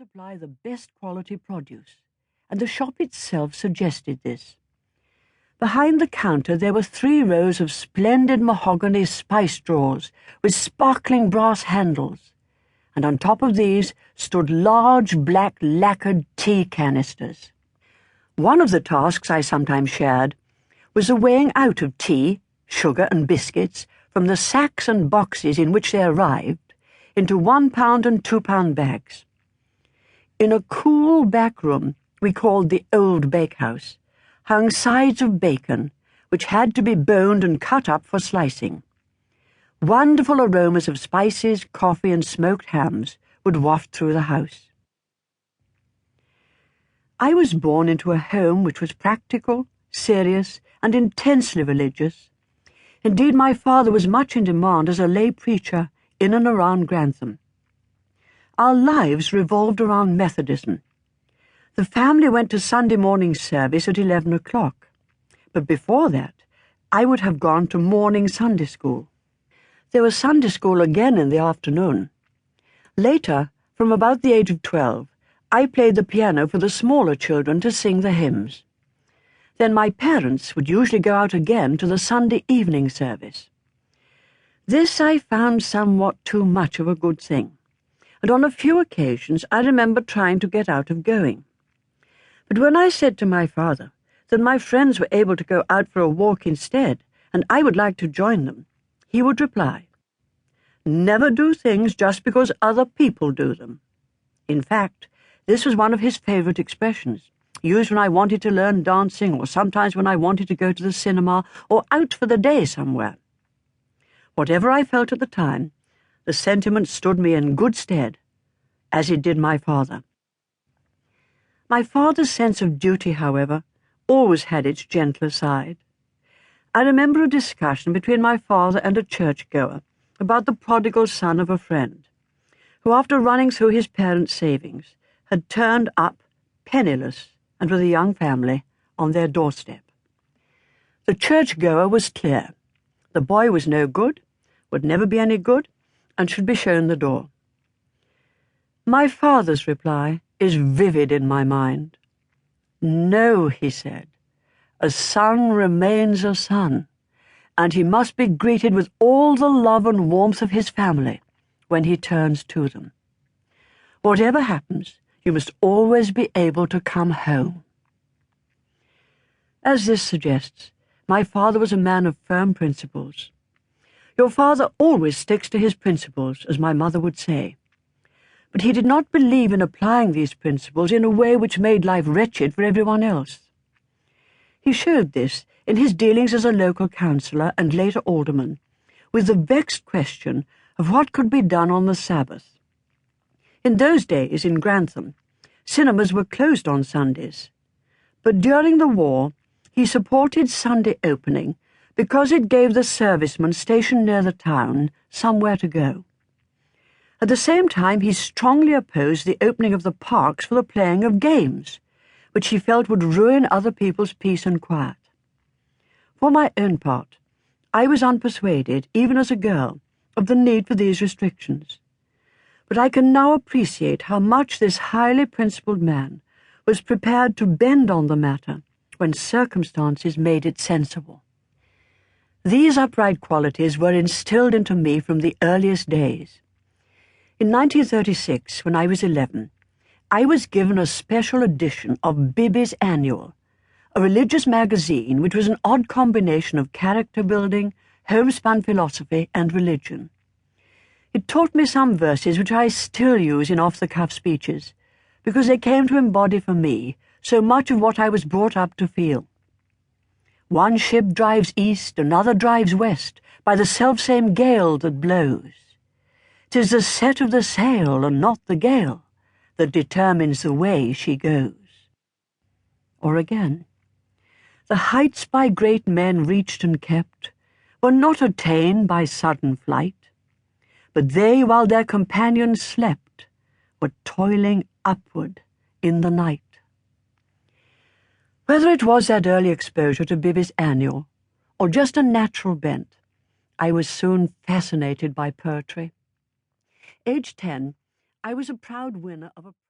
supply the best quality produce, and the shop itself suggested this. Behind the counter there were 3 rows of splendid mahogany spice drawers with sparkling brass handles, and on top of these stood large black lacquered tea canisters. One of the tasks I sometimes shared was the weighing out of tea, sugar and biscuits from the sacks and boxes in which they arrived into £1 and £2 bags. In a cool back room we called the Old Bakehouse hung sides of bacon, which had to be boned and cut up for slicing. Wonderful aromas of spices, coffee, and smoked hams would waft through the house. I was born into a home which was practical, serious, and intensely religious. Indeed, my father was much in demand as a lay preacher in and around Grantham. Our lives revolved around Methodism. The family went to Sunday morning service at 11 o'clock, but before that I would have gone to morning Sunday school. There was Sunday school again in the afternoon. Later, from about the age of 12, I played the piano for the smaller children to sing the hymns. Then my parents would usually go out again to the Sunday evening service. This I found somewhat too much of a good thing, and on a few occasions I remember trying to get out of going. But when I said to my father that my friends were able to go out for a walk instead, and I would like to join them, he would reply, "Never do things just because other people do them." In fact, this was one of his favourite expressions, used when I wanted to learn dancing or sometimes when I wanted to go to the cinema or out for the day somewhere. Whatever I felt at the time, the sentiment stood me in good stead, as it did my father. My father's sense of duty, however, always had its gentler side. I remember a discussion between my father and a churchgoer about the prodigal son of a friend, who, after running through his parents' savings, had turned up, penniless and with a young family, on their doorstep. The churchgoer was clear. The boy was no good, would never be any good, and should be shown the door. My father's reply is vivid in my mind. "No," he said, "a son remains a son, and he must be greeted with all the love and warmth of his family when he turns to them. Whatever happens, you must always be able to come home." As this suggests, my father was a man of firm principles. Your father always sticks to his principles, as my mother would say. But he did not believe in applying these principles in a way which made life wretched for everyone else. He showed this in his dealings as a local councillor and later alderman, with the vexed question of what could be done on the Sabbath. In those days, in Grantham, cinemas were closed on Sundays, but during the war he supported Sunday opening because it gave the servicemen stationed near the town somewhere to go. At the same time, he strongly opposed the opening of the parks for the playing of games, which he felt would ruin other people's peace and quiet. For my own part, I was unpersuaded, even as a girl, of the need for these restrictions. But I can now appreciate how much this highly principled man was prepared to bend on the matter when circumstances made it sensible. These upright qualities were instilled into me from the earliest days. In 1936, when I was 11, I was given a special edition of Bibby's Annual, a religious magazine which was an odd combination of character building, homespun philosophy, and religion. It taught me some verses which I still use in off-the-cuff speeches, because they came to embody for me so much of what I was brought up to feel. One ship drives east, another drives west, by the selfsame gale that blows. 'Tis the set of the sail, and not the gale, that determines the way she goes. Or again, the heights by great men reached and kept were not attained by sudden flight, but they, while their companions slept, were toiling upward in the night. Whether it was that early exposure to Bibby's Annual, or just a natural bent, I was soon fascinated by poetry. Aged 10, I was a proud winner of a